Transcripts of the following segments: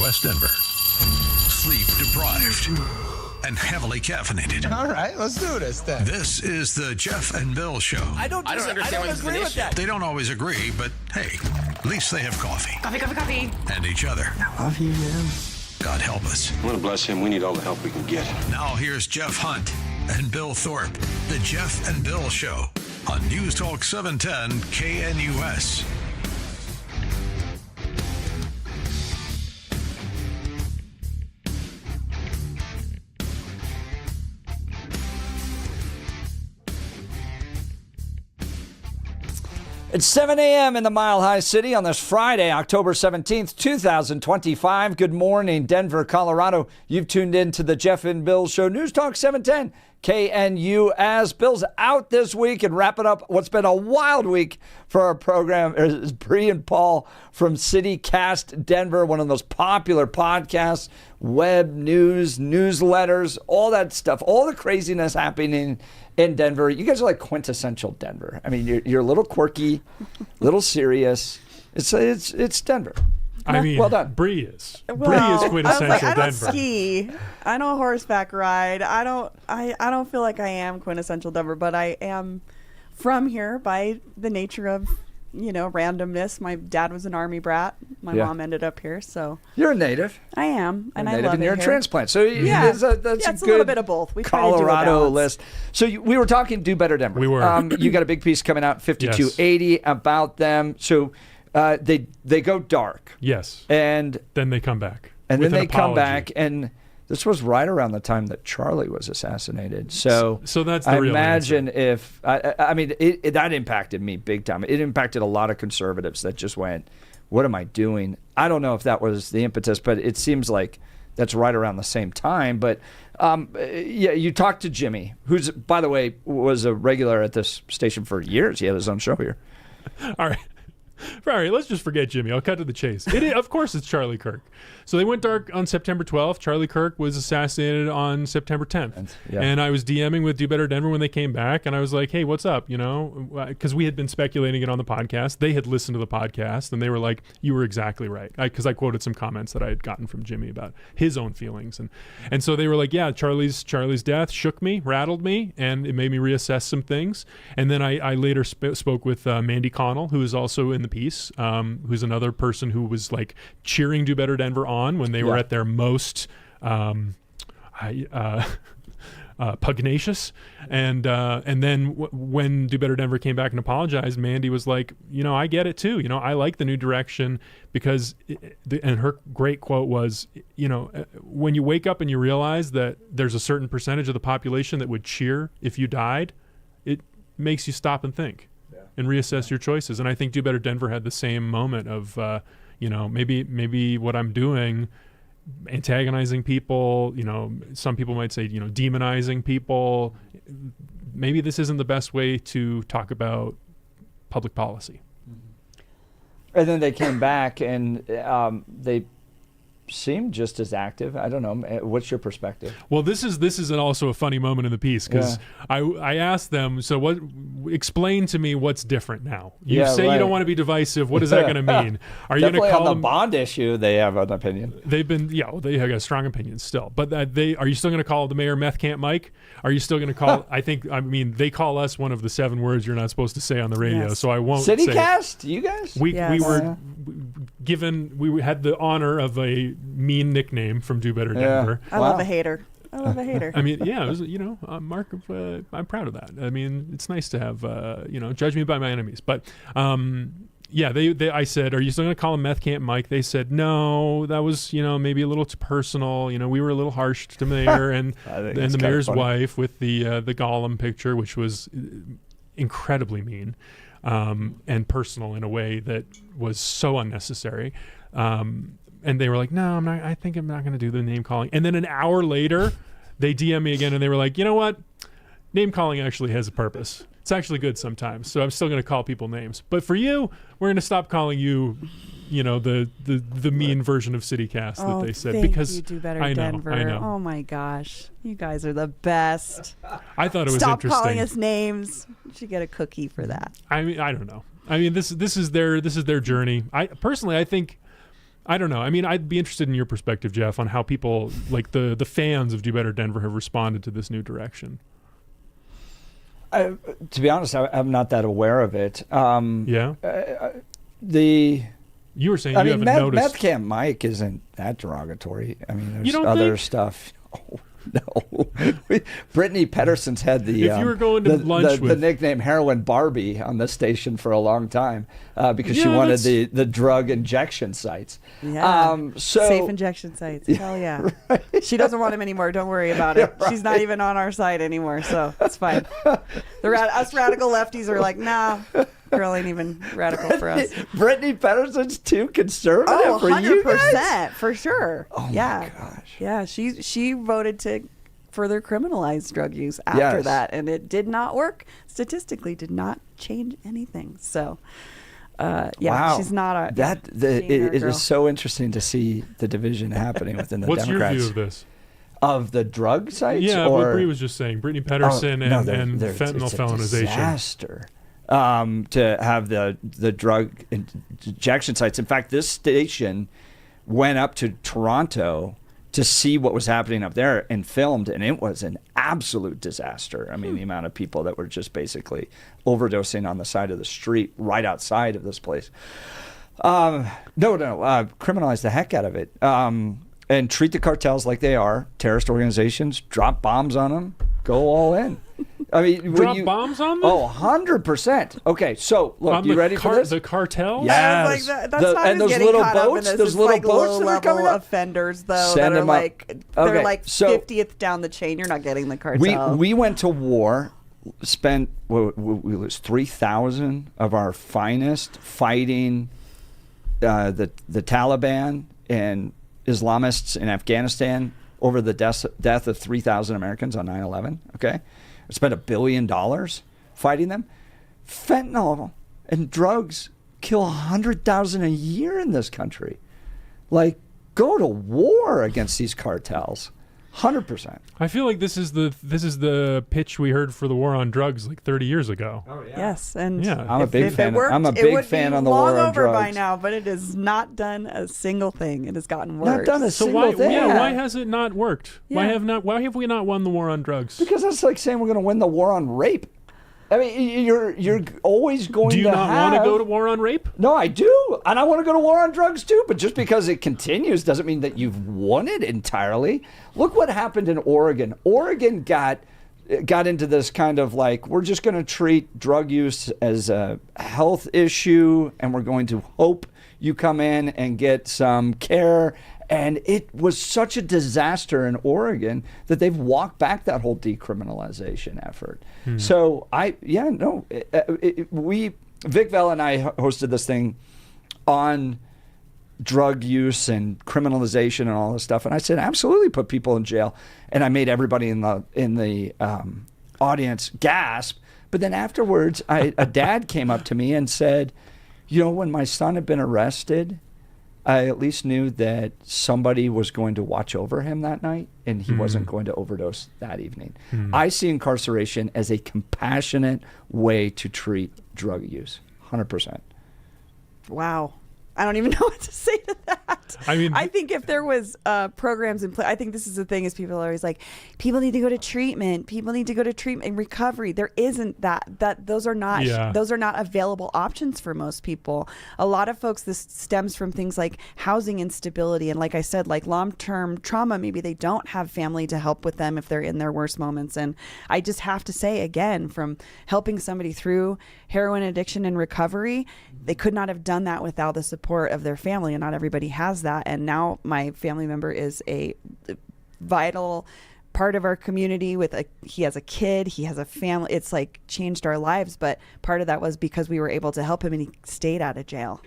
West Denver. Sleep deprived and heavily caffeinated. All right, let's do this then. This is the Jeff and Bill Show. I don't agree with that. They don't always agree, but hey, at least they have coffee. Coffee. And each other. I love you, man. God help us. I want to bless him. We need all the help we can get. Now here's Jeff Hunt and Bill Thorpe. The Jeff and Bill Show on News Talk 710 KNUS. It's 7 a.m. in the Mile High City on this Friday, October 17th, 2025. Good morning, Denver, Colorado. You've tuned in to the Jeff and Bill Show, News Talk 710, KNUS. Bill's out this week and wrapping up what's been a wild week for our program is Bree and Paul from CityCast Denver, one of those popular podcasts, web news, newsletters, all that stuff, all the craziness happening in Denver. You guys are like quintessential Denver. I mean, you're a little quirky, a little serious. It's Denver. I mean, well done. Bree is Well, quintessential I don't Denver. ski. I don't horseback ride. I don't feel like I am quintessential Denver, but I am from here by the nature of, randomness. My dad was an Army brat. My mom ended up here, so You're a native. I am, and I native, love and it you're here. a transplant. So Yeah, that's a it's good a little bit of both. We try to do a Colorado balance. list. So we were talking Do Better Denver. We were. You got a big piece coming out, 5280, about them. So they go dark. Yes. And then they come back. And with then an they come apology. back, and this was right around the time that Charlie was assassinated. So that's the I real imagine answer. if I mean that impacted me big time. It impacted a lot of conservatives that just went, "What am I doing?" I don't know if that was the impetus, but it seems like that's right around the same time. But you talked to Jimmy, who's, by the way, was a regular at this station for years. He had his own show here. All right, let's just forget Jimmy. I'll cut to the chase. Of course, it's Charlie Kirk. So they went dark on September 12th. Charlie Kirk was assassinated on September 10th. And I was DMing with Do Better Denver when they came back, and I was like, hey, what's up? Because we had been speculating it on the podcast. They had listened to the podcast, and they were like, you were exactly right. Because I quoted some comments that I had gotten from Jimmy about his own feelings. And so they were like, yeah, Charlie's death shook me, rattled me, and it made me reassess some things. And then I later spoke with Mandy Connell, who is also in the piece, who's another person who was like cheering Do Better Denver on when they were at their most pugnacious. And then when Do Better Denver came back and apologized, Mandy was like, I get it too. I like the new direction because, and her great quote was, when you wake up and you realize that there's a certain percentage of the population that would cheer if you died, it makes you stop and think. And reassess your choices. And I think Do Better Denver had the same moment of, maybe what I'm doing, antagonizing people, some people might say, demonizing people. Maybe this isn't the best way to talk about public policy. And then they came back and they seemed just as active. I don't know. What's your perspective? Well, this is also a funny moment in the piece because I asked them, so explain to me what's different now. You say you don't want to be divisive. What is that going to mean? Are you going to call on the bond issue? They have an opinion. They've been, they have got strong opinions still. But are you still going to call the mayor Meth Camp Mike? Are you still going to call? They call us one of the 7 words you're not supposed to say on the radio. Yes. So I won't. CityCast, you guys. We were given. We had the honor of a mean nickname from Do Better Denver. I love a hater. I mean, it was, Mark, I'm proud of that. I mean, it's nice to have, judge me by my enemies. But, I said, are you still going to call him Meth Camp Mike? They said, no, that was, maybe a little too personal. We were a little harsh to the mayor and the mayor's wife with the Gollum picture, which was incredibly mean and personal in a way that was so unnecessary. And they were like, no, I'm not. I think I'm not going to do the name calling. And then an hour later, they DM me again, and they were like, you know what? Name calling actually has a purpose. It's actually good sometimes. So I'm still going to call people names. But for you, we're going to stop calling you, the mean version of CityCast that they said. Because you Do Better I know, Denver. I know. Oh my gosh, you guys are the best. I thought it was Stop interesting. calling us names. You should get a cookie for that. I mean, I don't know. I mean, this is their journey. I think I don't know. I mean, I'd be interested in your perspective, Jeff, on how people, like the fans of Do Better Denver, have responded to this new direction. To be honest, I'm not that aware of it. Yeah? You were saying you haven't noticed. Meth Camp Mike isn't that derogatory. I mean, there's You don't other think? stuff. Oh, no. Brittany Pedersen's had the If you were going to lunch the with- nickname Heroin Barbie on this station for a long time because she Yeah, wanted that's- the drug injection sites. Yeah. So Safe injection sites. Hell yeah. She doesn't want him anymore. Don't worry about it. Yeah, She's not even on our side anymore, so it's fine. Us radical lefties are like, nah, girl ain't even radical for us. Brittany Pedersen's too conservative Oh, for you 100%, guys? for sure. Oh yeah. my gosh. Yeah, she voted to further criminalize drug use after Yes. that, and it did not work. Statistically, did not change anything. So, yeah, Wow. she's not a it is so interesting to see the division happening within the What's Democrats. your view of this? Of the drug sites? Yeah, or what Bree was just saying. Brittany Pedersen Oh, no, and fentanyl it's a felonization. disaster to have the drug injection sites. In fact, this station went up to Toronto to see what was happening up there and filmed, and it was an absolute disaster. I mean, the amount of people that were just basically overdosing on the side of the street right outside of this place. Criminalize the heck out of it. And treat the cartels like they are terrorist organizations. Drop bombs on them. Go all in. I mean, Drop bombs on them? Oh, 100%. Okay, so look, On you the ready for this? The cartels? Yeah. I was Yes. like, that's not And those getting little caught up in boats, this. those It's little like boats that are coming low-level up. offenders, though, Send that are them up. like they're Okay, like so 50th down the chain. You're not getting the cartel. We went to war, spent we lose 3,000 of our finest fighting the Taliban and Islamists in Afghanistan over the death of 3,000 Americans on 9/11. Okay, we spent $1 billion fighting them. Fentanyl and drugs kill 100,000 a year in this country. Like, go to war against these cartels. 100%. I feel like this is the pitch we heard for the war on drugs like 30 years ago. Yes, and Yeah. I'm a big if fan. It worked, I'm a it big would fan be on the long war on over by drugs. now, but it has not done a single thing. It has gotten worse. Not done a So single thing. why has it not worked? Why Yeah. have we not won the war on drugs? Because that's like saying we're going to win the war on rape. I mean, you're always going to Do you not want to have- go to war on rape? No, I do. And I want to go to war on drugs too. But just because it continues doesn't mean that you've won it entirely. Look what happened in Oregon. Oregon got into this kind of like, we're just going to treat drug use as a health issue and we're going to hope you come in and get some care. And it was such a disaster in Oregon that they've walked back that whole decriminalization effort. So Vic Vell and I hosted this thing on drug use and criminalization and all this stuff. And I said, absolutely put people in jail. And I made everybody in the audience gasp. But then afterwards, a dad came up to me and said, you know, when my son had been arrested, I at least knew that somebody was going to watch over him that night and he wasn't going to overdose that evening. I see incarceration as a compassionate way to treat drug use. 100%. Wow. I don't even know what to say to that. I mean, I think if there was programs in place, I think this is the thing is people are always like, people need to go to treatment. People need to go to treatment and recovery. There isn't that those are not available options for most people. A lot of folks, this stems from things like housing instability. And like I said, like long-term trauma, maybe they don't have family to help with them if they're in their worst moments. And I just have to say again, from helping somebody through heroin addiction and recovery, they could not have done that without the support of their family, and not everybody has that. And now my family member is a vital part of our community he has a kid, he has a family. It's like changed our lives, but part of that was because we were able to help him and he stayed out of jail.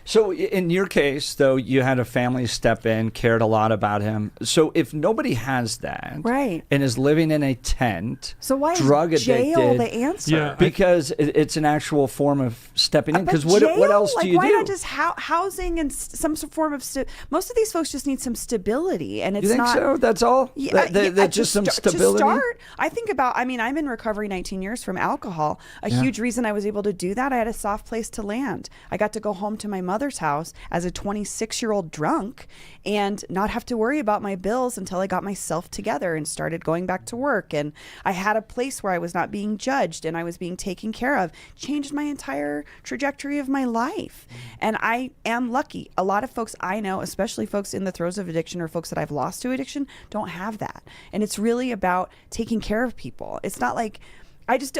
So in your case, though, you had a family step in, cared a lot about him. So if nobody has that, right, and is living in a tent, so why drug is jail addicted, the answer? Yeah, because it's an actual form of stepping in. Because what else do you why do? not just housing and some form of most of these folks just need some stability, and it's you think not. So that's all. Just some stability. To start, I think about. I mean, I'm in recovery 19 years from alcohol. A huge reason I was able to do that, I had a soft place to land. I got to go home to my mother's house as a 26-year-old drunk and not have to worry about my bills until I got myself together and started going back to work. And I had a place where I was not being judged and I was being taken care of. Changed my entire trajectory of my life. And I am lucky. A lot of folks I know, especially folks in the throes of addiction or folks that I've lost to addiction, don't have that. And it's really about taking care of people. It's not like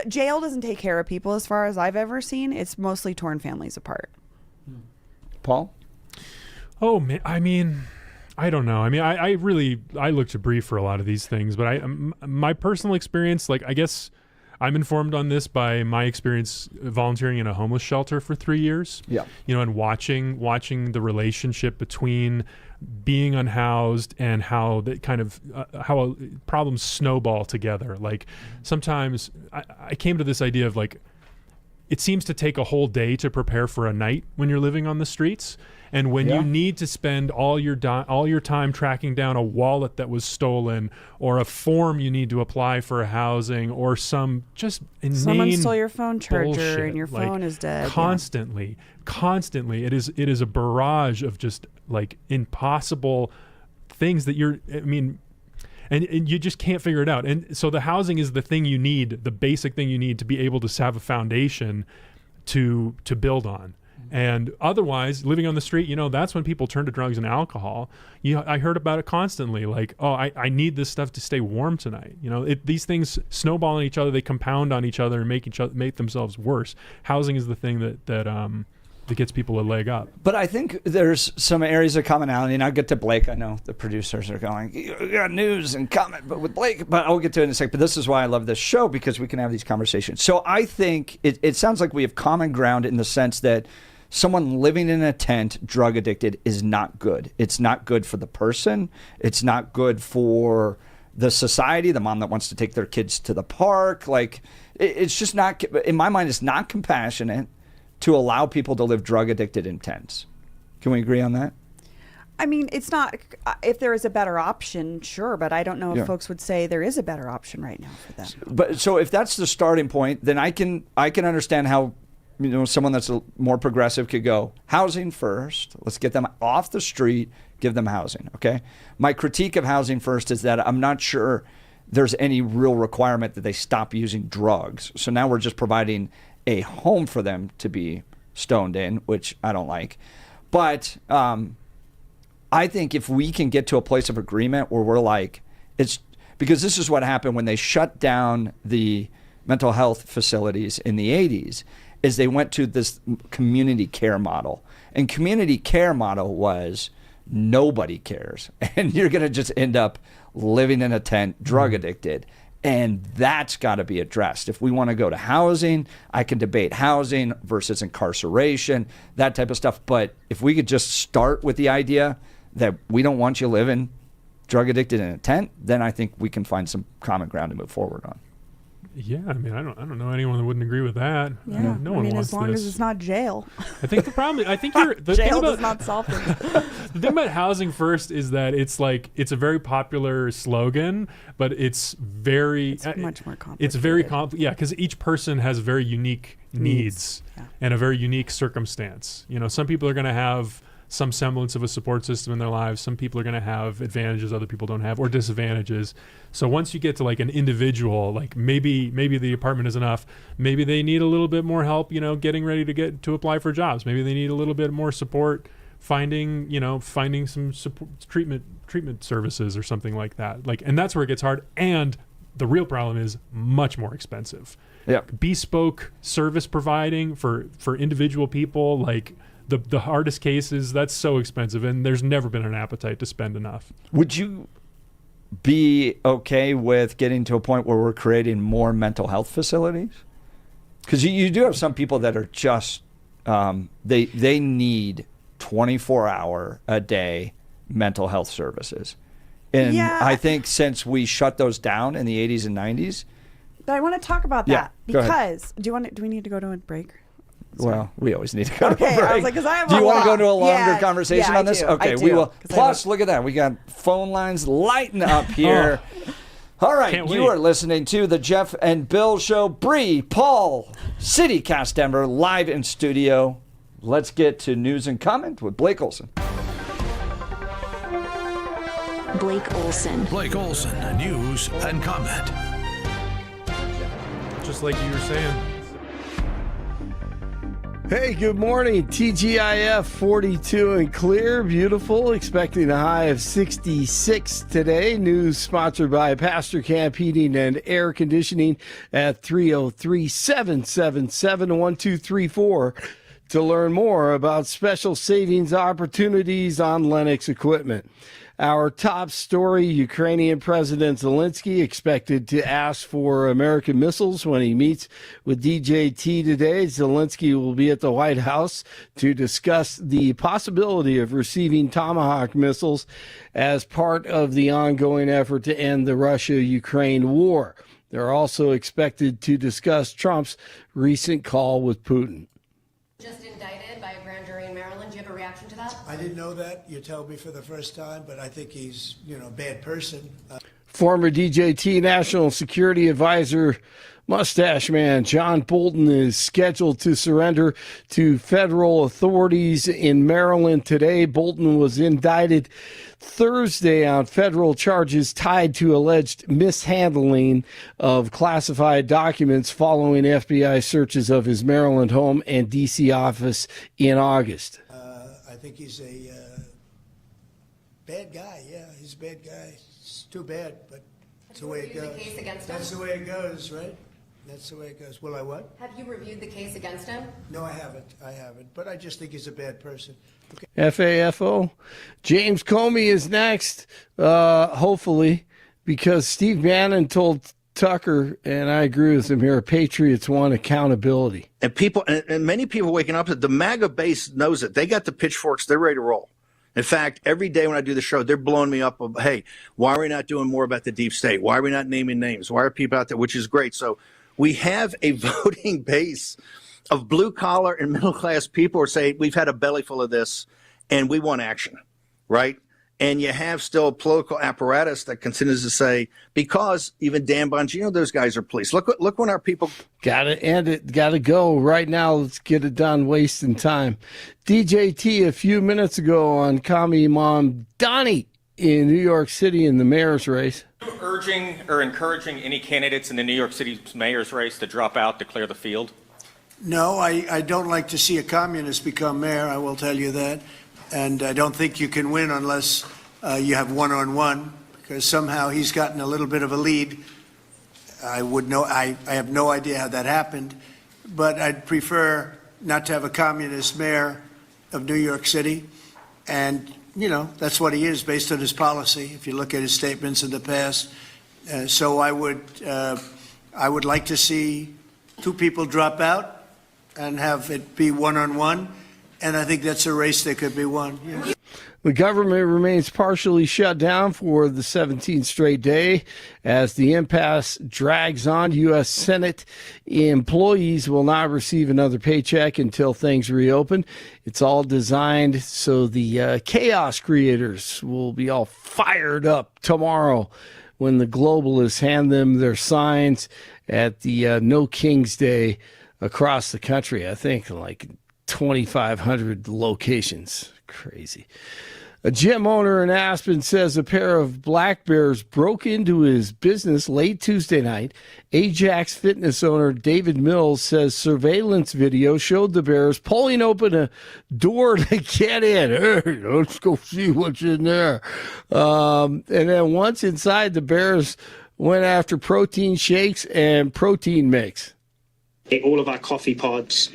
jail doesn't take care of people as far as I've ever seen. It's mostly torn families apart. Paul? Oh, man, I mean, I don't know. I mean, I look to Bree for a lot of these things, but my personal experience, like, I guess I'm informed on this by my experience volunteering in a homeless shelter for 3 years. Yeah. You know, and watching the relationship between being unhoused and how that kind of how problems snowball together. Like sometimes I came to this idea of like, it seems to take a whole day to prepare for a night when you're living on the streets. And when you need to spend all your time tracking down a wallet that was stolen, or a form you need to apply for a housing, or some just inane someone stole your phone charger bullshit, and your phone is dead. Constantly, it is a barrage of just like impossible things that and you just can't figure it out. And so the housing is the thing you need, the basic thing you need to be able to have a foundation to build on. And otherwise, living on the street, you know, that's when people turn to drugs and alcohol. I heard about it constantly, like, oh, I need this stuff to stay warm tonight. You know, these things snowball on each other, they compound on each other and make themselves worse. Housing is the thing that gets people a leg up. But I think there's some areas of commonality, and I'll get to Blake. I know the producers are going, you got news and comment, but with Blake, but I'll get to it in a second. But this is why I love this show, because we can have these conversations. So I think it sounds like we have common ground in the sense that someone living in a tent, drug addicted, is not good. It's not good for the person. It's not good for the society, the mom that wants to take their kids to the park. Like, it's just not, in my mind, it's not compassionate to allow people to live drug addicted in tents. Can we agree on that? I mean, it's not, if there is a better option, sure, but I don't know if folks would say there is a better option right now for them. But so if that's the starting point, then I can understand how, you know, someone that's more progressive could go, housing first. Let's get them off the street, give them housing, okay? My critique of housing first is that I'm not sure there's any real requirement that they stop using drugs. So now we're just providing a home for them to be stoned in, which I don't like. But I think if we can get to a place of agreement where we're like, it's because this is what happened when they shut down the mental health facilities in the 80s, is they went to this community care model. And community care model was nobody cares. And you're going to just end up living in a tent, drug addicted. And that's got to be addressed. If we want to go to housing, I can debate housing versus incarceration, that type of stuff. But if we could just start with the idea that we don't want you living drug addicted in a tent, then I think we can find some common ground to move forward on. Yeah, I mean, I don't know anyone that wouldn't agree with that. Yeah, no one wants as long this. as it's not jail. I think the problem. The Jail thing does not solve things. The thing about housing first is that it's a very popular slogan, but it's much more complicated. It's very complicated. Yeah, because each person has very unique needs and a very unique circumstance. You know, some people are going to have some semblance of a support system in their lives. Some people are going to have advantages other people don't have, or disadvantages. So once you get to like an individual, like maybe the apartment is enough. Maybe they need a little bit more help, you know, getting ready to apply for jobs. Maybe they need a little bit more support finding some support, treatment services or something like that. Like, and that's where it gets hard. And the real problem is much more expensive. Yeah. Bespoke service providing for individual people, like the hardest cases, that's so expensive, and there's never been an appetite to spend enough. Would you be okay with getting to a point where we're creating more mental health facilities? Because you do have some people that are just, they need 24-hour a day mental health services. And I think since we shut those down in the 80s and 90s. But I want to talk about that because do we need to go to a break? Well, we always need to go to a break. I was like, because I have Do you want to go to a longer conversation on this? I Okay, do, we will. Plus, look at that. We got phone lines lighting up here. All right, you are listening to the Jeff and Bill Show. Bree, Paul, CityCast Denver, live in studio. Let's get to news and comment with Blake Olson. Blake Olson. Blake Olson, news and comment. Just like you were saying. Hey, good morning. TGIF 42 and clear. Beautiful. Expecting a high of 66 today. News sponsored by Pastor Camp Heating and Air Conditioning at 303-777-1234 to learn more about special savings opportunities on Lennox equipment. Our top story, Ukrainian President Zelensky expected to ask for American missiles when he meets with DJT today. Zelensky will be at the White House to discuss the possibility of receiving Tomahawk missiles as part of the ongoing effort to end the Russia-Ukraine war. They're also expected to discuss Trump's recent call with Putin. Just indicted by a grand jury in Maryland. Do you have a reaction to that? I didn't know that. You told me for the first time, but I think he's, a bad person. Former DJT National Security Advisor Mustache Man John Bolton is scheduled to surrender to federal authorities in Maryland today. Bolton was indicted Thursday on federal charges tied to alleged mishandling of classified documents following FBI searches of his Maryland home and D.C. office in August. I think he's a bad guy. Yeah, he's a bad guy. It's too bad, but that's the way it goes. The case against him? That's the way it goes, right? That's the way it goes. Will I what? Have you reviewed the case against him? No, I haven't. But I just think he's a bad person. Okay. FAFO. James Comey is next, hopefully, because Steve Bannon told Tucker, and I agree with him here, Patriots want accountability. And people, and many people waking up, the MAGA base knows it. They got the pitchforks. They're ready to roll. In fact, every day when I do the show, they're blowing me up of, hey, why are we not doing more about the deep state? Why are we not naming names? Why are people out there? Which is great. So we have a voting base of blue collar and middle class people who say we've had a belly full of this and we want action, right? And you have still a political apparatus that continues to say, because even Dan Bongino, those guys are police. Look when our people. Got to end it. Got to go right now. Let's get it done. Wasting time. DJT a few minutes ago on Commie Mom Donnie in New York City in the mayor's race. Urging or encouraging any candidates in the New York City mayor's race to drop out to clear the field? No, I don't like to see a communist become mayor. I will tell you that. And I don't think you can win unless you have one-on-one, because somehow he's gotten a little bit of a lead. I have no idea how that happened, but I'd prefer not to have a communist mayor of New York City. And, that's what he is based on his policy, if you look at his statements in the past. So I would like to see two people drop out and have it be one-on-one. And I think that's a race that could be won. Yeah. The government remains partially shut down for the 17th straight day as the impasse drags on. U.S. Senate employees will not receive another paycheck until things reopen. It's all designed so the chaos creators will be all fired up tomorrow when the globalists hand them their signs at the No King's Day across the country. I think like 2,500 locations. Crazy. A gym owner in Aspen says a pair of black bears broke into his business late Tuesday night. Ajax Fitness owner David Mills says surveillance video showed the bears pulling open a door to get in. Hey, let's go see what's in there. And then once inside, the bears went after protein shakes and protein mix. All of our coffee pods,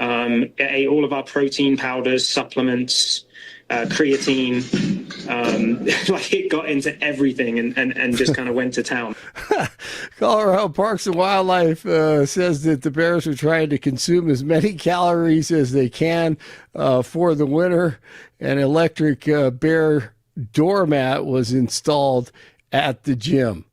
ate all of our protein powders, supplements, creatine. Like it got into everything and just kind of went to town. Colorado Parks and Wildlife says that the bears are trying to consume as many calories as they can for the winter. An electric bear doormat was installed at the gym.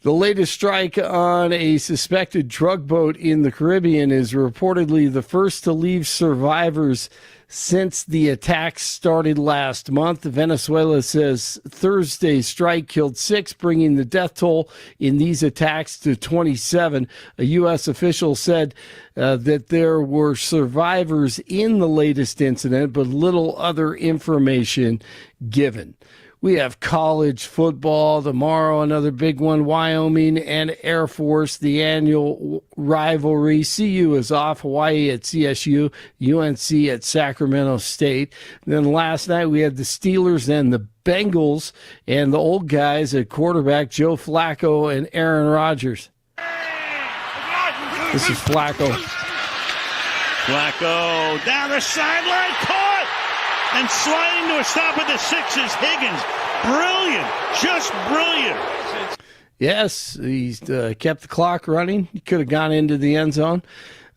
The latest strike on a suspected drug boat in the Caribbean is reportedly the first to leave survivors since the attacks started last month. Venezuela says Thursday's strike killed 6, bringing the death toll in these attacks to 27. A U.S. official said that there were survivors in the latest incident, but little other information given. We have college football tomorrow, another big one, Wyoming and Air Force, the annual rivalry. CU is off, Hawaii at CSU, UNC at Sacramento State. And then last night we had the Steelers and the Bengals and the old guys at quarterback, Joe Flacco and Aaron Rodgers. This is Flacco. Flacco down the sideline, caught! And sliding to a stop at the 6 is Higgins. Brilliant. Just brilliant. Yes, he's kept the clock running. He could have gone into the end zone,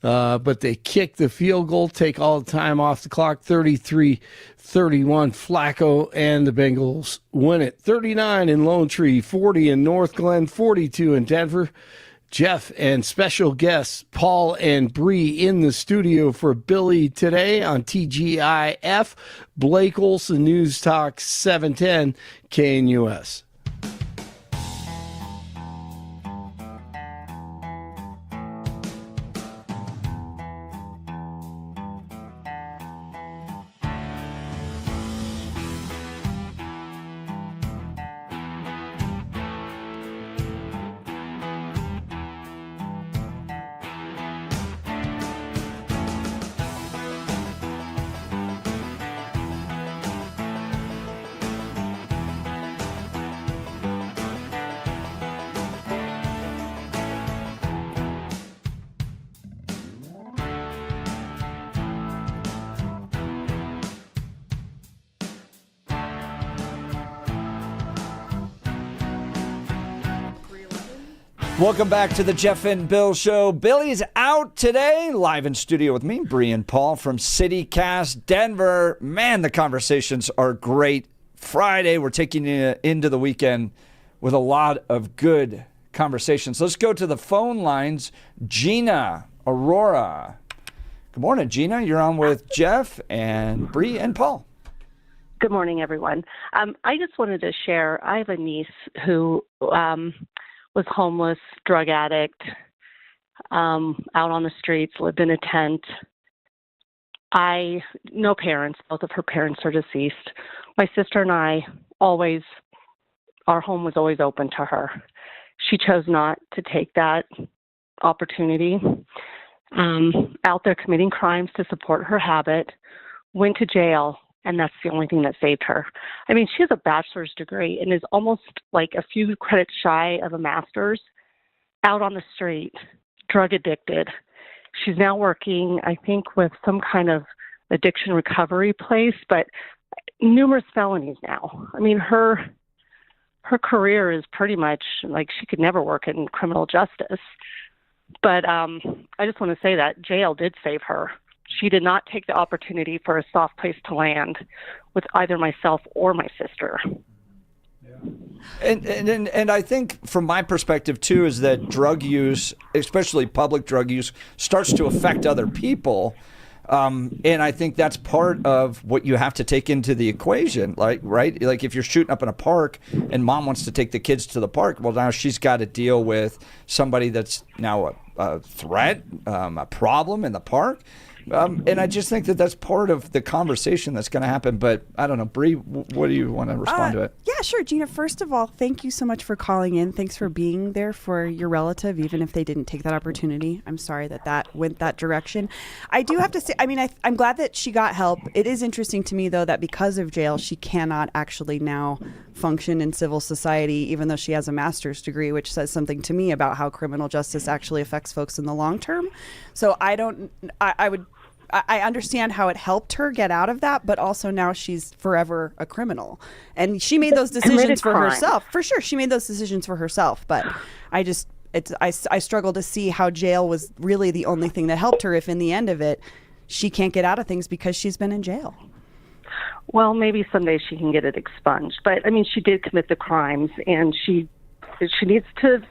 but they kick the field goal, take all the time off the clock, 33-31. Flacco and the Bengals win it. 39 in Lone Tree, 40 in North Glen, 42 in Denver. Jeff and special guests Paul and Bree in the studio for Billy today on TGIF. Blake Olson, News Talk 710 KNUS. Welcome back to the Jeff and Bill Show. Billy's out today, live in studio with me, Bree and Paul from CityCast Denver. Man, the conversations are great. Friday, we're taking you into the weekend with a lot of good conversations. Let's go to the phone lines. Gina, Aurora. Good morning, Gina. You're on with Jeff and Bree and Paul. Good morning, everyone. I just wanted to share, I have a niece who was homeless, drug addict, out on the streets, lived in a tent. No parents, both of her parents are deceased. My sister and I our home was always open to her. She chose not to take that opportunity. Out there committing crimes to support her habit, went to jail, and that's the only thing that saved her. I mean, she has a bachelor's degree and is almost like a few credits shy of a master's, out on the street, drug addicted. She's now working, I think, with some kind of addiction recovery place, but numerous felonies now. I mean, her career is pretty much like she could never work in criminal justice. But I just want to say that jail did save her. She did not take the opportunity for a soft place to land with either myself or my sister. And I think from my perspective, too, is that drug use, especially public drug use, starts to affect other people. And I think that's part of what you have to take into the equation, right? Like if you're shooting up in a park and mom wants to take the kids to the park, well, now she's got to deal with somebody that's now a threat, a problem in the park. And I just think that that's part of the conversation that's going to happen. But I don't know, Bree, what do you want to respond to it? Yeah, sure. Gina, first of all, thank you so much for calling in. Thanks for being there for your relative, even if they didn't take that opportunity. I'm sorry that went that direction. I do have to say, I mean, I'm glad that she got help. It is interesting to me, though, that because of jail, she cannot actually now function in civil society, even though she has a master's degree, which says something to me about how criminal justice actually affects folks in the long term. So I understand how it helped her get out of that, but also now she's forever a criminal. And she made those decisions for herself. For sure, she made those decisions for herself. But I struggle to see how jail was really the only thing that helped her if in the end of it, she can't get out of things because she's been in jail. Well, maybe someday she can get it expunged. But, I mean, she did commit the crimes, and she she needs to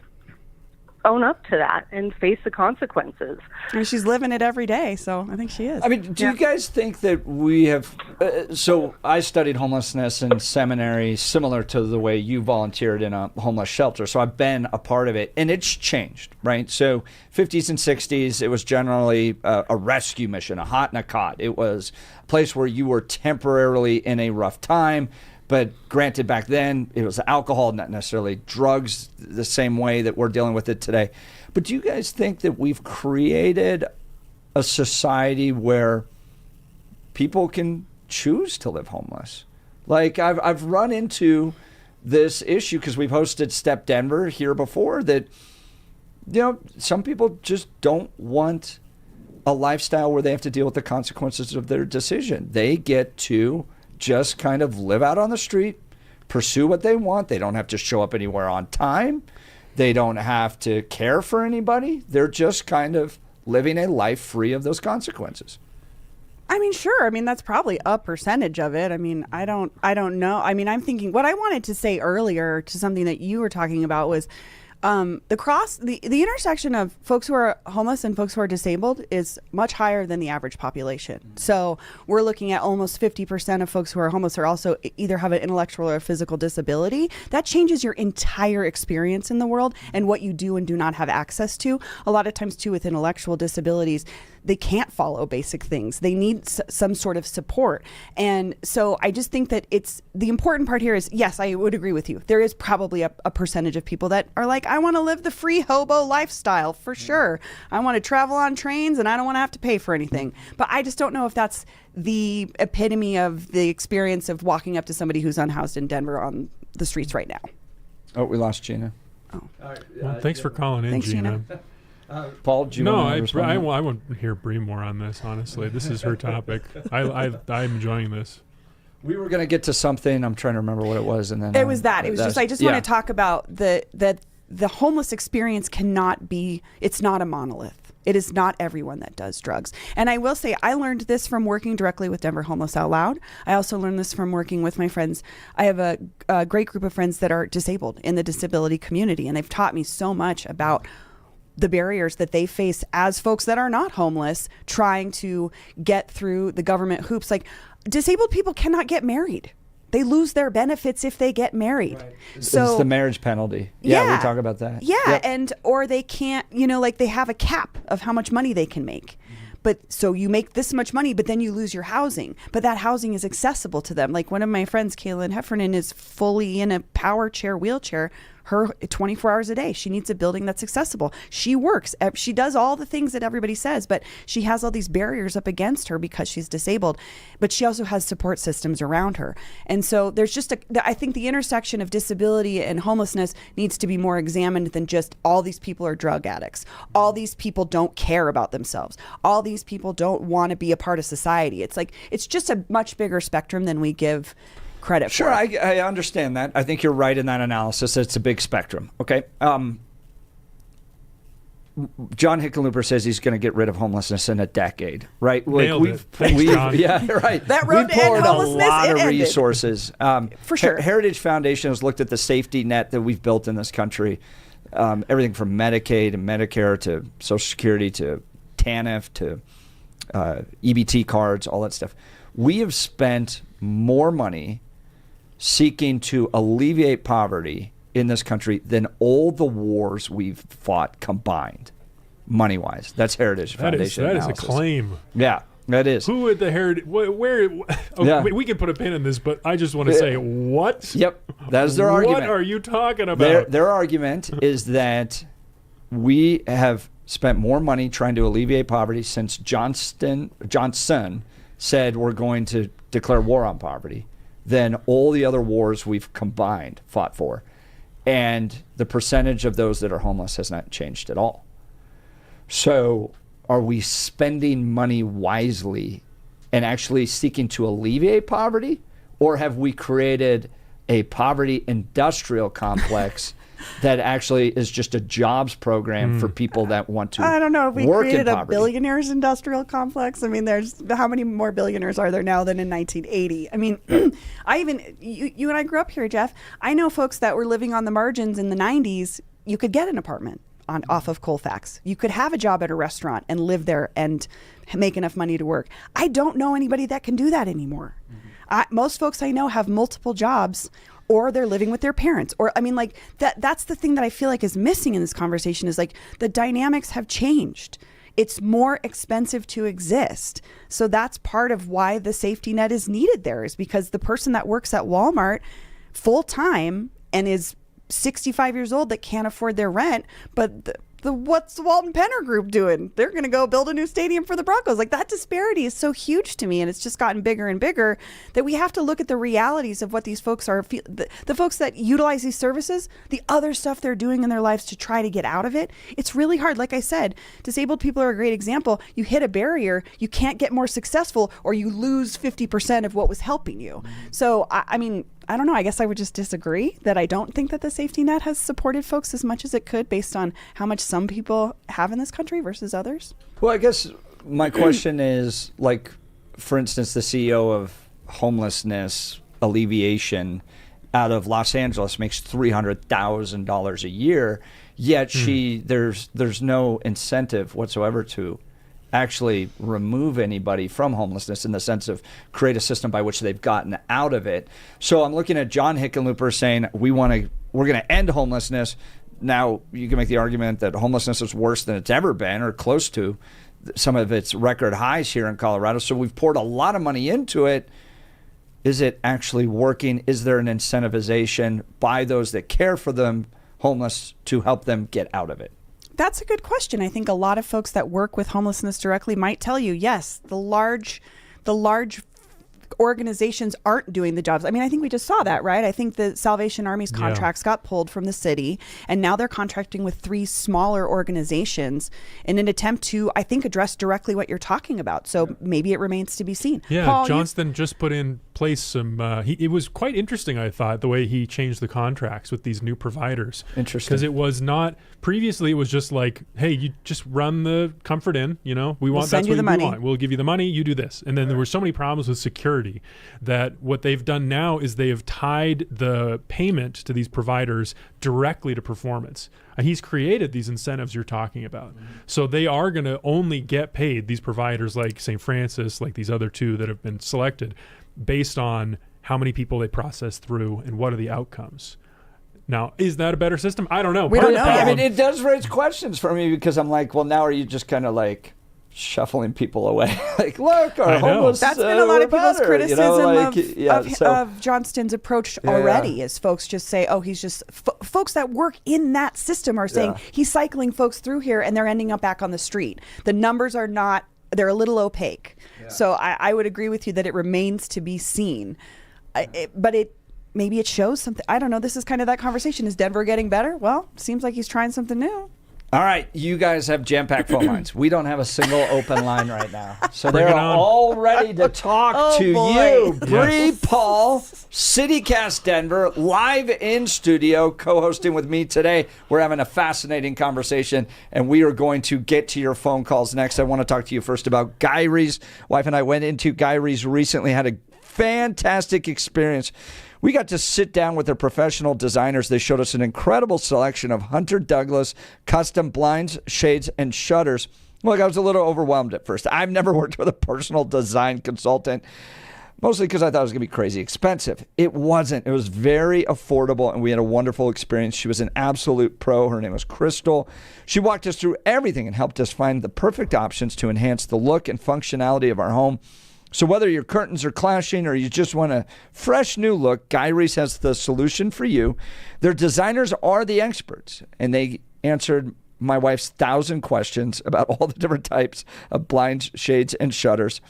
own up to that and face the consequences. And she's living it every day, so I think she is. I mean, do you guys think that we have... so I studied homelessness in seminary, similar to the way you volunteered in a homeless shelter. So I've been a part of it, and it's changed, right? So 50s and 60s, it was generally a rescue mission, a hot and a cot. It was a place where you were temporarily in a rough time. But granted, back then, it was alcohol, not necessarily drugs, the same way that we're dealing with it today. But do you guys think that we've created a society where people can choose to live homeless? Like, I've run into this issue because we've hosted Step Denver here before that, some people just don't want a lifestyle where they have to deal with the consequences of their decision. They get to just kind of live out on the street, pursue what they want. They don't have to show up anywhere on time. They don't have to care for anybody. They're just kind of living a life free of those consequences. I mean, sure. I mean, that's probably a percentage of it. I mean, I don't know. I mean, I'm thinking what I wanted to say earlier to something that you were talking about was the intersection of folks who are homeless and folks who are disabled is much higher than the average population. So we're looking at almost 50% of folks who are homeless are also either have an intellectual or physical disability. That changes your entire experience in the world and what you do and do not have access to. A lot of times too with intellectual disabilities, they can't follow basic things. They need some sort of support. And so I just think that the important part here is, yes, I would agree with you. There is probably a percentage of people that are like, I want to live the free hobo lifestyle for sure. I want to travel on trains and I don't want to have to pay for anything. But I just don't know if that's the epitome of the experience of walking up to somebody who's unhoused in Denver on the streets right now. Oh, we lost Gina. Oh. Well, thanks for calling in, thanks, Gina. Paul, do you want to respond? I want to hear Bree more on this, honestly. This is her topic. I'm enjoying this. We were going to get to something. I'm trying to remember what it was. And then it was that. It was just, I just want to talk about that the homeless experience cannot be, it's not a monolith. It is not everyone that does drugs. And I will say, I learned this from working directly with Denver Homeless Out Loud. I also learned this from working with my friends. I have a great group of friends that are disabled in the disability community, and they've taught me so much about the barriers that they face as folks that are not homeless trying to get through the government hoops. Like, disabled people cannot get married. They lose their benefits if they get married. Right. So it's the marriage penalty. Yeah, we talk about that. Yeah, yep. Or they can't, like they have a cap of how much money they can make. But so you make this much money, but then you lose your housing. But that housing is accessible to them. Like one of my friends, Kaylin Heffernan, is fully in a power chair, wheelchair, her 24 hours a day. She needs a building that's accessible. She works. She does all the things that everybody says, but she has all these barriers up against her because she's disabled. But she also has support systems around her. And so there's just I think the intersection of disability and homelessness needs to be more examined than just all these people are drug addicts. All these people don't care about themselves. All these people don't want to be a part of society. It's like, it's just a much bigger spectrum than we give credit for. Sure, I understand that. I think you're right in that analysis. It's a big spectrum. Okay. John Hickenlooper says he's going to get rid of homelessness in a decade, right? Nailed it. Thanks, John. Yeah, right. That road we to end poured homelessness, a lot it of ended. resources. For sure. Heritage Foundation has looked at the safety net that we've built in this country, everything from Medicaid and Medicare to Social Security to TANF to EBT cards, all that stuff. We have spent more money seeking to alleviate poverty in this country than all the wars we've fought combined, money-wise. That's Heritage Foundation That analysis. is a claim. Yeah, that is. Who at the Heritage? Where? We can put a pin in this, but I just want to say, what? Yep, that is their argument. What are you talking about? Their argument is that we have spent more money trying to alleviate poverty since Johnson said we're going to declare war on poverty than all the other wars we've combined fought for. And the percentage of those that are homeless has not changed at all. So are we spending money wisely and actually seeking to alleviate poverty? Or have we created a poverty industrial complex that actually is just a jobs program for people that want to I don't know if we work created in a poverty. billionaires industrial complex. I mean, there's how many more billionaires are there now than in 1980? I mean, you and I grew up here, Jeff. I know folks that were living on the margins in the 90s. You could get an apartment off of Colfax. You could have a job at a restaurant and live there and make enough money to work. I don't know anybody that can do that anymore. Most folks I know have multiple jobs, or they're living with their parents, or I mean, like that's the thing that I feel like is missing in this conversation is like the dynamics have changed. It's more expensive to exist. So that's part of why the safety net is needed there, is because the person that works at Walmart full time and is 65 years old that can't afford their rent, but what's the Walton Penner Group doing? They're going to go build a new stadium for the Broncos. Like, that disparity is so huge to me, and it's just gotten bigger and bigger that we have to look at the realities of what these folks are, the folks that utilize these services, the other stuff they're doing in their lives to try to get out of it. It's really hard. Like I said, disabled people are a great example. You hit a barrier, you can't get more successful, or you lose 50% of what was helping you. So, I mean, I don't know. I guess I would just disagree that I don't think that the safety net has supported folks as much as it could based on how much some people have in this country versus others. Well, I guess my question is, like, for instance, the CEO of homelessness alleviation out of Los Angeles makes $300,000 a year, yet there's no incentive whatsoever to actually remove anybody from homelessness in the sense of create a system by which they've gotten out of it. So I'm looking at John Hickenlooper saying we're going to end homelessness. Now you can make the argument that homelessness is worse than it's ever been, or close to some of its record highs here in Colorado. So we've poured a lot of money into it. Is it actually working? Is there an incentivization by those that care for them homeless to help them get out of it? That's a good question. I think a lot of folks that work with homelessness directly might tell you, yes, the large organizations aren't doing the jobs. I mean, I think we just saw that, right? I think the Salvation Army's contracts got pulled from the city, and now they're contracting with 3 smaller organizations in an attempt to, I think, address directly what you're talking about. So maybe it remains to be seen. Yeah, Paul, Johnston just put in place some, it was quite interesting, I thought, the way he changed the contracts with these new providers. Interesting. Because it was not, previously it was just like, hey, you just run the Comfort Inn, we want, that's what we want. We'll give you the money, you do this. And then there were so many problems with security that what they've done now is they have tied the payment to these providers directly to performance. He's created these incentives you're talking about. So they are going to only get paid, these providers like St. Francis, like these other 2 that have been selected, based on how many people they process through and what are the outcomes. Now, is that a better system? I don't know. We don't know. I mean, it does raise questions for me because I'm like, well, now are you just kind of like shuffling people away? Like, look, our homeless. That's been a lot of people's criticism of Johnston's approach already. Is folks just say, oh, he's just folks that work in that system are saying he's cycling folks through here and they're ending up back on the street. The numbers are not. They're a little opaque. So I would agree with you that it remains to be seen. But maybe it shows something. I don't know. This is kind of that conversation. Is Denver getting better? Well, seems like he's trying something new. All right, you guys have jam-packed phone lines. We don't have a single open line right now. So they're all ready to talk to you. Bree Paul, CityCast Denver, live in studio, co-hosting with me today. We're having a fascinating conversation, and we are going to get to your phone calls next. I want to talk to you first about Gyrie's. Wife and I went into Gyrie's recently, had a fantastic experience. We got to sit down with their professional designers. They showed us an incredible selection of Hunter Douglas custom blinds, shades, and shutters. Look, I was a little overwhelmed at first. I've never worked with a personal design consultant, mostly because I thought it was going to be crazy expensive. It wasn't. It was very affordable, and we had a wonderful experience. She was an absolute pro. Her name was Crystal. She walked us through everything and helped us find the perfect options to enhance the look and functionality of our home. So whether your curtains are clashing or you just want a fresh new look, Gyrie's has the solution for you. Their designers are the experts, and they answered my wife's 1,000 questions about all the different types of blinds, shades, and shutters.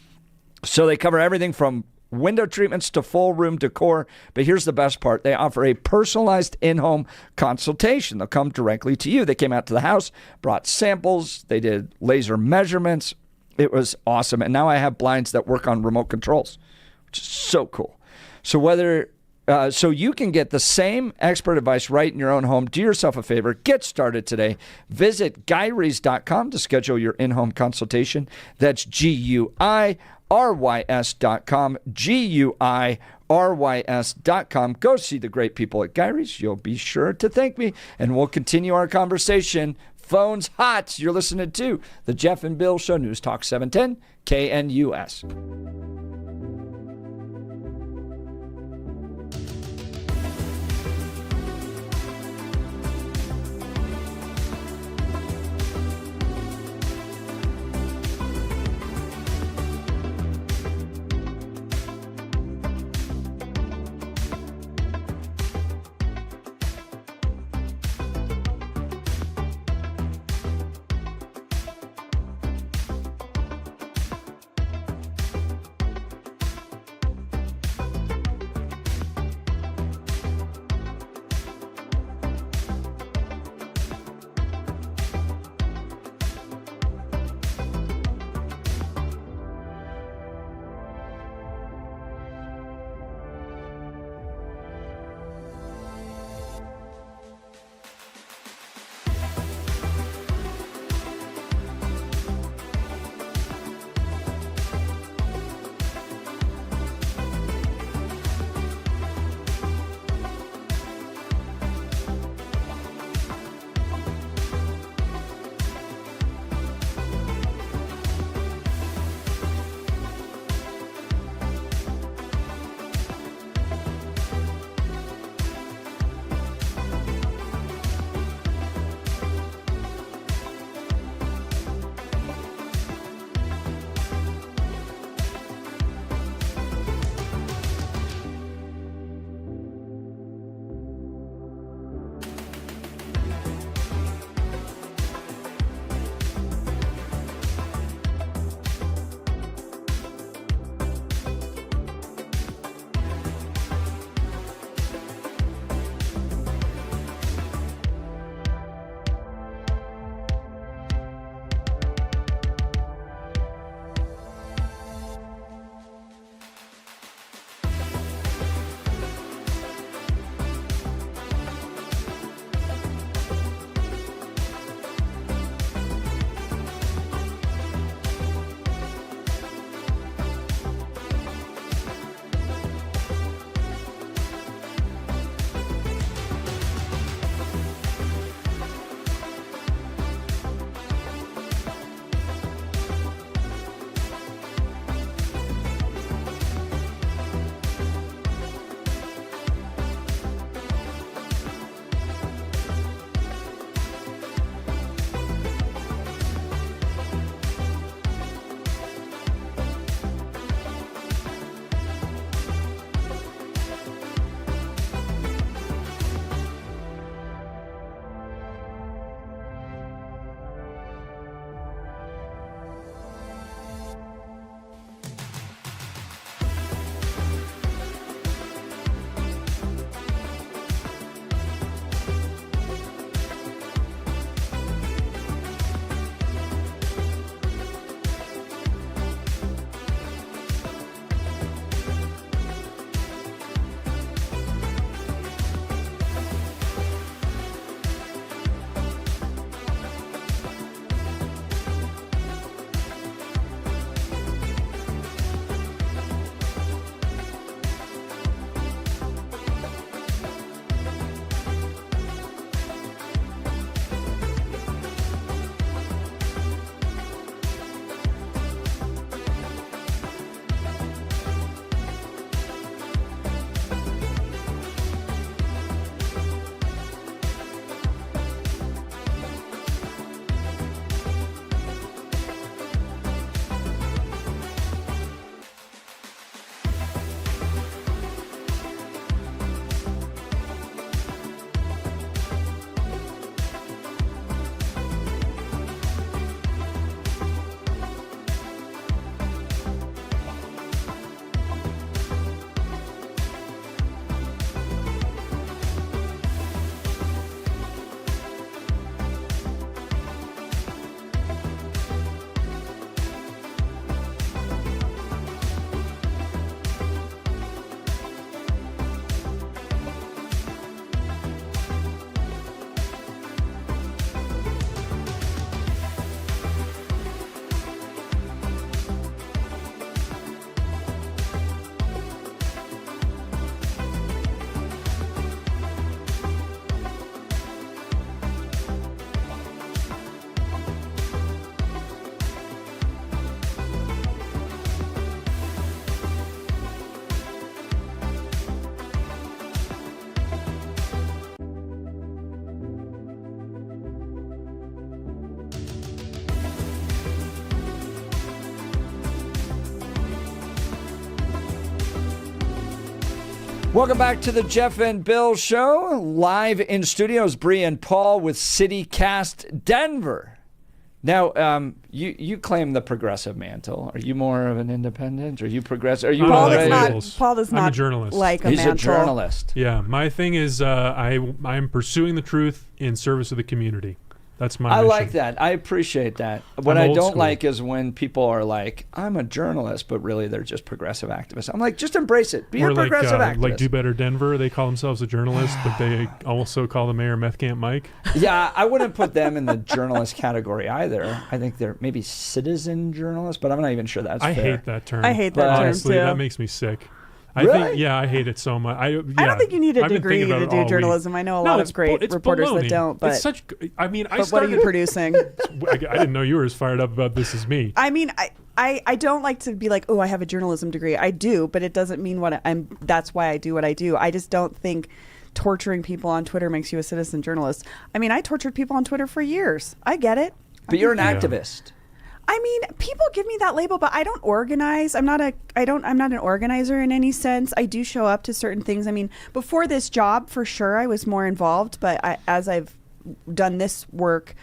So they cover everything from window treatments to full room decor. But here's the best part. They offer a personalized in-home consultation. They'll come directly to you. They came out to the house, brought samples. They did laser measurements. It was awesome. And now I have blinds that work on remote controls, which is so cool. So whether so you can get the same expert advice right in your own home. Do yourself a favor. Get started today. Visit GuyRees.com to schedule your in-home consultation. That's GUIRYS.com. GUIRYS.com. Go see the great people at Guy Rees. You'll be sure to thank me, and we'll continue our conversation. Phone's hot. You're listening to The Jeff and Bill Show, News Talk 710 KNUS. Welcome back to the Jeff and Bill Show. Live in studios, Bree and Paul with CityCast Denver. Now, you claim the progressive mantle. Are you more of an independent? Are you progressive? Are you Paul does I'm not a journalist. like a He's mantle. a journalist. Yeah, my thing is I'm pursuing the truth in service of the community. That's my I mission. like that. I appreciate that. What I'm I old don't school. like is when people are like, I'm a journalist, but really they're just progressive activists. I'm like, just embrace it. Be Or a progressive activist. like Do Better Denver, they call themselves a journalist, but they also call the mayor Meth Camp Mike. Yeah, I wouldn't put them in the journalist category either. I think they're maybe citizen journalists, but I'm not even sure that's I fair. hate that term. I hate that term, Honestly, too. that makes me sick. Really? I hate it so much. I don't think you need a degree to do journalism. I know a lot of great reporters that don't. But it's such. I mean, what are you producing? I didn't know you were as fired up about this as me. I mean, I don't like to be like, oh, I have a journalism degree. I do, but it doesn't mean what I'm. That's why I do what I do. I just don't think torturing people on Twitter makes you a citizen journalist. I mean, I tortured people on Twitter for years. I get it. But you're an activist. I mean, people give me that label, but I don't organize. I'm not an organizer in any sense. I do show up to certain things. I mean, before this job, for sure, I was more involved. But as I've done this work,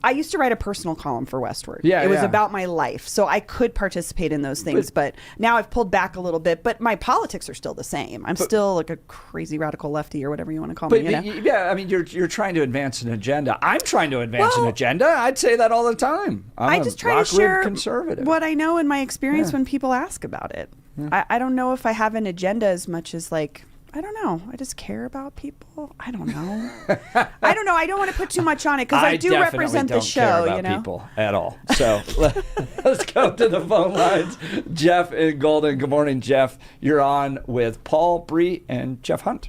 I used to write a personal column for Westward. Yeah, it was yeah. about my life, so I could participate in those things. But now I've pulled back a little bit. But my politics are still the same. I'm still like a crazy radical lefty or whatever you want to call me. You know? Yeah, I mean, you're trying to advance an agenda. I'm trying to advance an agenda. I'd say that all the time. I just try to share conservative. what I know in my experience when people ask about it. I don't know if I have an agenda as much as like, I don't know. I just care about people. I don't know. I don't know. I don't want to put too much on it because I do definitely represent don't the show. care about You know, people at all. So let's go to the phone lines. Jeff in Golden. Good morning, Jeff. You're on with Paul, Bree, and Jeff Hunt.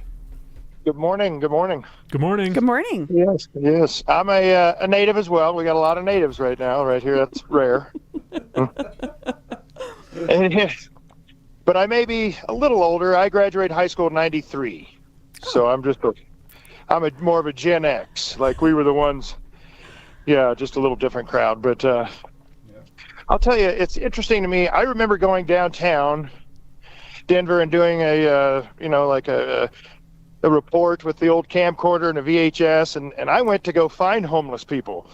Good morning. Good morning. Good morning. Good morning. Yes, yes. I'm a native as well. We got a lot of natives right now, right here. That's rare. But I may be a little older. I graduated high school in '93, so I'm more of a Gen X. Like we were the ones, just a little different crowd. But I'll tell you, it's interesting to me. I remember going downtown Denver and doing a report with the old camcorder and a VHS, and I went to go find homeless people.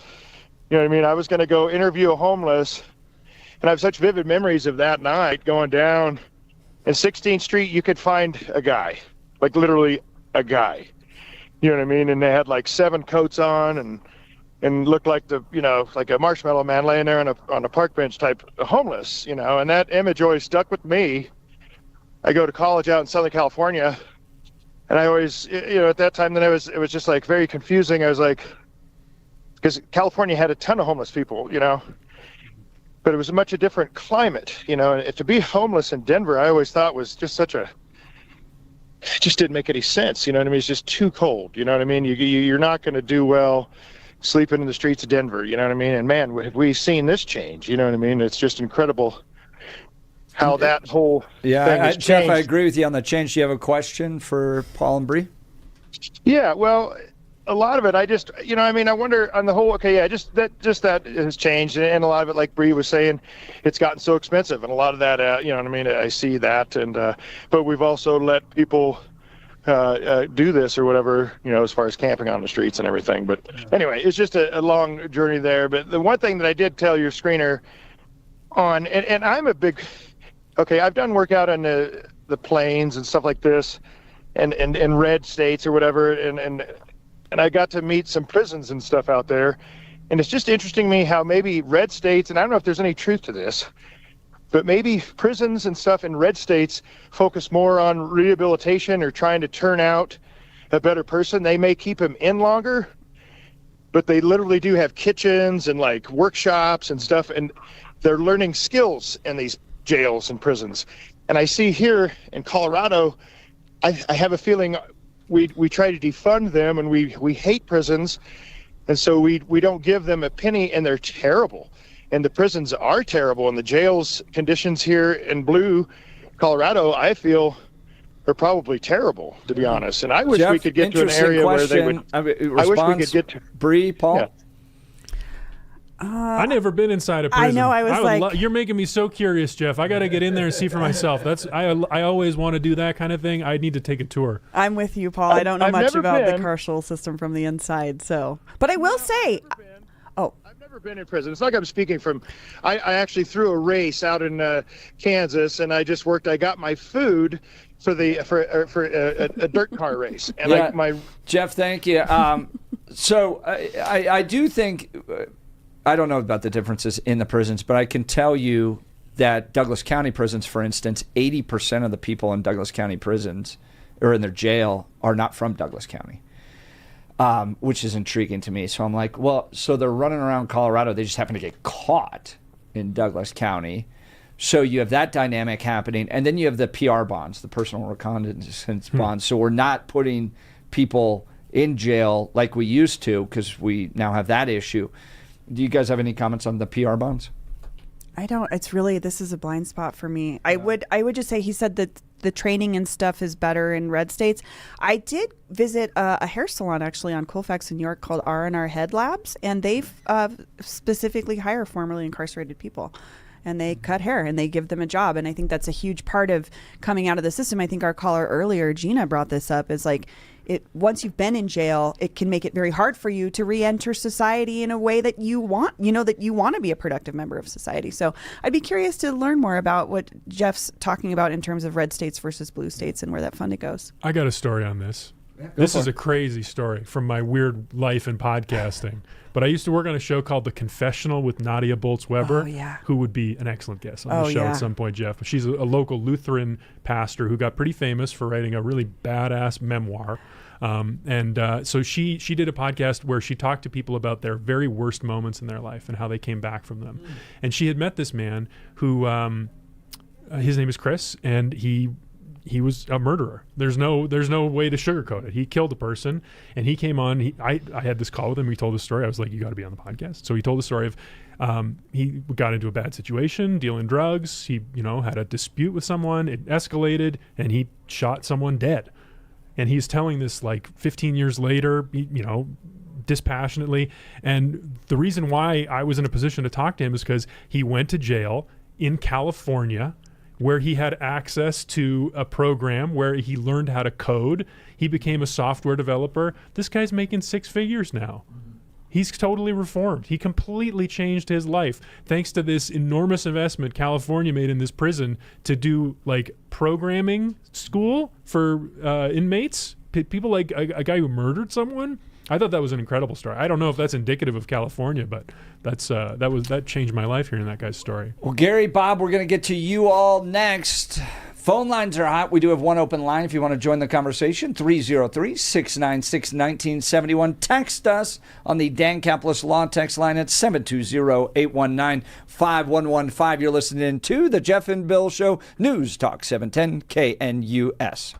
You know what I mean? I was going to go interview a homeless, and I have such vivid memories of that night going down. In 16th Street, you could find a guy, like literally a guy. You know what I mean? And they had like 7 coats on and looked like like a marshmallow man laying there on a park bench type homeless, and that image always stuck with me. I go to college out in Southern California, and I always, at that time, then it was just like very confusing. I was like, because California had a ton of homeless people, but it was a different climate, and to be homeless in Denver, I always thought was just it just didn't make any sense. You know what I mean? It's just too cold. You know what I mean? You're not going to do well sleeping in the streets of Denver. You know what I mean? And man, have we seen this change? You know what I mean? It's just incredible how that whole thing has Jeff, changed. I agree with you on the change. Do you have a question for Paul and Bree? Yeah, well, a lot of it, I wonder on the whole, just that has changed. And a lot of it, like Bree was saying, it's gotten so expensive. And a lot of that, I see that. And, but we've also let people do this or whatever, as far as camping on the streets and everything. But anyway, it's just a long journey there. But the one thing that I did tell your screener on, and I'm a big, I've done work out on the plains and stuff like this and in red states or whatever. And I got to meet some prisons and stuff out there. And it's just interesting to me how maybe red states, and I don't know if there's any truth to this, but maybe prisons and stuff in red states focus more on rehabilitation or trying to turn out a better person. They may keep them in longer, but they literally do have kitchens and like workshops and stuff. And they're learning skills in these jails and prisons. And I see here in Colorado, I have a feeling we try to defund them, and we hate prisons, and so we don't give them a penny, and they're terrible, and the prisons are terrible, and the jails conditions here in blue Colorado, I feel, are probably terrible, to be honest. And I wish Jeff, we could get to an area where they would. I wish we could get to Bree, Paul. Yeah. I've never been inside a prison. I know. I was like, you're making me so curious, Jeff. I got to get in there and see for myself. I always want to do that kind of thing. I need to take a tour. I'm with you, Paul. I don't know much about the carceral system from the inside. So, but I will say, I've never been in prison. It's like I'm speaking from. I actually threw a race out in Kansas, and I got my food for a dirt car race, and Jeff, thank you. So I do think. I don't know about the differences in the prisons, but I can tell you that Douglas County prisons, for instance, 80% of the people in Douglas County prisons or in their jail are not from Douglas County, which is intriguing to me. So I'm like, well, so they're running around Colorado. They just happen to get caught in Douglas County. So you have that dynamic happening. And then you have the PR bonds, the personal reconnaissance bonds. So we're not putting people in jail like we used to because we now have that issue. Do you guys have any comments on the PR bonds? I don't. This is a blind spot for me. I would just say he said that the training and stuff is better in red states. I did visit a hair salon actually on Colfax in New York called R&R Head Labs, and they specifically hire formerly incarcerated people. And they cut hair and they give them a job. And I think that's a huge part of coming out of the system. I think our caller earlier, Gina, brought this up, is like, once you've been in jail, it can make it very hard for you to re-enter society in a way that you want, that you want to be a productive member of society. So I'd be curious to learn more about what Jeff's talking about in terms of red states versus blue states and where that funding goes. I got a story on this. This is a crazy story from my weird life in podcasting. But I used to work on a show called The Confessional with Nadia Boltz-Weber, who would be an excellent guest on the show at some point, Jeff. She's a local Lutheran pastor who got pretty famous for writing a really badass memoir. So she did a podcast where she talked to people about their very worst moments in their life and how they came back from them. And she had met this man who, his name is Chris, and he was a murderer. There's no way to sugarcoat it. He killed a person, and he came on. I had this call with him. He told this story. I was like, you got to be on the podcast. So he told the story of he got into a bad situation, dealing drugs. He had a dispute with someone. It escalated, and he shot someone dead. And he's telling this like 15 years later, dispassionately. And the reason why I was in a position to talk to him is because he went to jail in California, where he had access to a program where he learned how to code. He became a software developer. This guy's making 6 figures now. He's totally reformed. He completely changed his life thanks to this enormous investment California made in this prison to do like programming school for inmates, people like a guy who murdered someone. I thought that was an incredible story. I don't know if that's indicative of California, but that changed my life hearing that guy's story. Well, Gary, Bob, we're going to get to you all next. Phone lines are hot. We do have one open line if you want to join the conversation, 303-696-1971. Text us on the Dan Caplis Law text line at 720-819-5115. You're listening to The Jeff and Bill Show, News Talk 710 KNUS.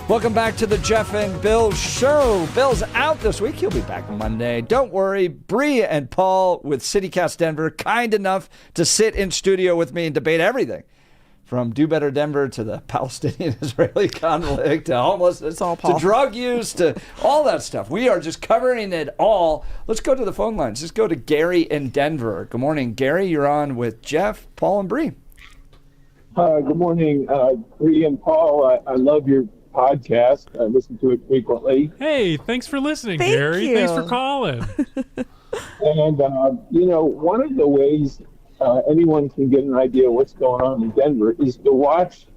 Welcome back to the Jeff and Bill Show. Bill's out this week. He'll be back Monday. Don't worry. Bree and Paul with CityCast Denver, kind enough to sit in studio with me and debate everything from Do Better Denver to the Palestinian-Israeli conflict to homelessness to drug use to all that stuff. We are just covering it all. Let's go to the phone lines. Let's go to Gary in Denver. Good morning, Gary. You're on with Jeff, Paul, and Bree. Good morning, Bree and Paul. I love your podcast. I listen to it frequently. Hey, thanks for listening, Thank Gary. you. Thanks for calling. And, one of the ways anyone can get an idea of what's going on in Denver is to watch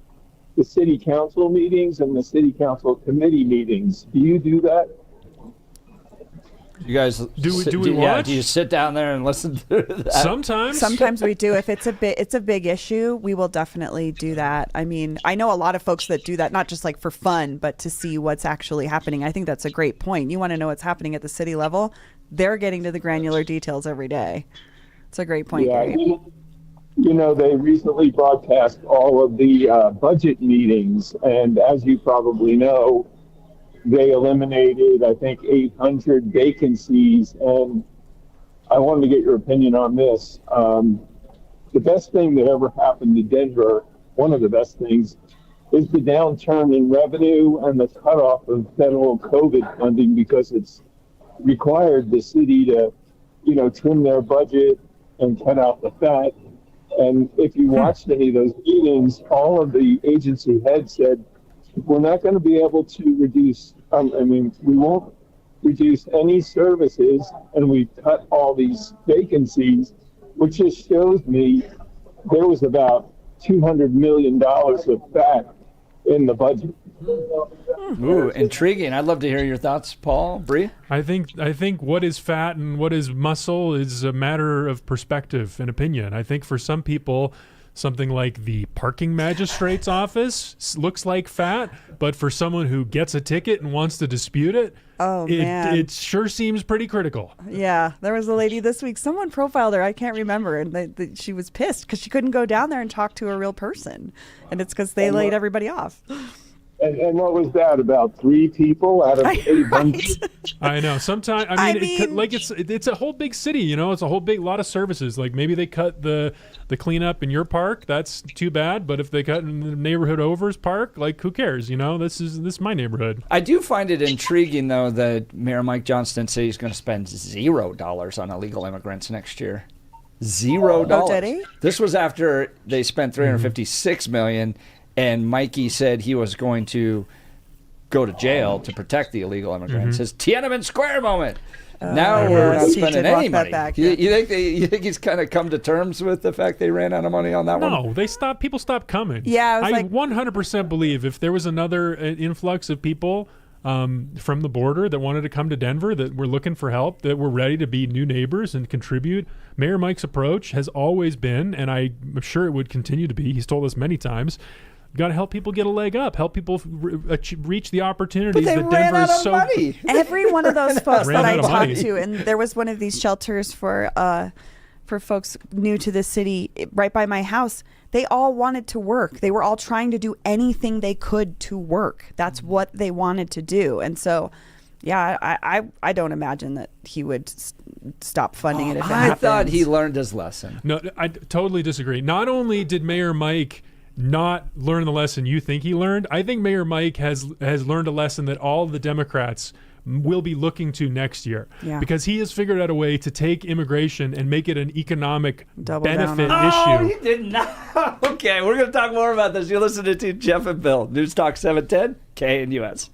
the city council meetings and the city council committee meetings. Do you do that? You guys do we watch? Yeah, do you sit down there and listen to that? Sometimes we do. If it's a big issue, we will definitely do that. I mean, I know a lot of folks that do that, not just like for fun, but to see what's actually happening. I think that's a great point. You want to know what's happening at the city level? They're getting to the granular details every day. It's a great point, Yeah, Gary. they recently broadcast all of the budget meetings, and as you probably know, they eliminated, I think, 800 vacancies, and I wanted to get your opinion on this. The best thing that ever happened to Denver, one of the best things, is the downturn in revenue and the cutoff of federal COVID funding, because it's required the city to, trim their budget and cut out the fat. And if you watched any of those meetings, all of the agency heads said, we're not going to be able to reduce, we won't reduce any services, and we cut all these vacancies, which just shows me there was about $200 million of fat in the budget. Ooh, intriguing. I'd love to hear your thoughts, Paul, Bree. I think what is fat and what is muscle is a matter of perspective and opinion. I think for some people, something like the parking magistrate's office looks like fat, but for someone who gets a ticket and wants to dispute it, it sure seems pretty critical. Yeah, there was a lady this week. Someone profiled her. I can't remember, and she was pissed because she couldn't go down there and talk to a real person, and it's because they laid everybody off. And what was that, about 3 people out of 800? I know. Sometimes, it's a whole big city, it's a whole big lot of services. Like maybe they cut the cleanup in your park. That's too bad. But if they cut in the neighborhood over's park, like who cares? This is my neighborhood. I do find it intriguing, though, that Mayor Mike Johnston said he's going to spend $0 on illegal immigrants next year. $0. Oh, did he? This was after they spent $356 million. And Mikey said he was going to go to jail to protect the illegal immigrants. His Tiananmen Square moment. Now we're not spending any money. You think he's kind of come to terms with the fact they ran out of money on that one? No, people stopped coming. Yeah, I 100% believe if there was another influx of people from the border that wanted to come to Denver, that were looking for help, that were ready to be new neighbors and contribute, Mayor Mike's approach has always been, and I'm sure it would continue to be, he's told us many times, got to help people get a leg up, help people reach the opportunities that Denver is so. Money. Every one of those folks that I talked to, and there was one of these shelters for folks new to the city right by my house. They all wanted to work. They were all trying to do anything they could to work. That's what they wanted to do, and so. Yeah, I don't imagine that he would stop funding it if it happens. I thought he learned his lesson. No, I totally disagree. Not only did Mayor Mike not learn the lesson you think he learned, I think Mayor Mike has learned a lesson that all of the Democrats will be looking to next year. Yeah. Because he has figured out a way to take immigration and make it an economic benefit issue. Oh, he did not. Okay, we're going to talk more about this. You're listening to Jeff and Bill, News Talk 710, KNUS.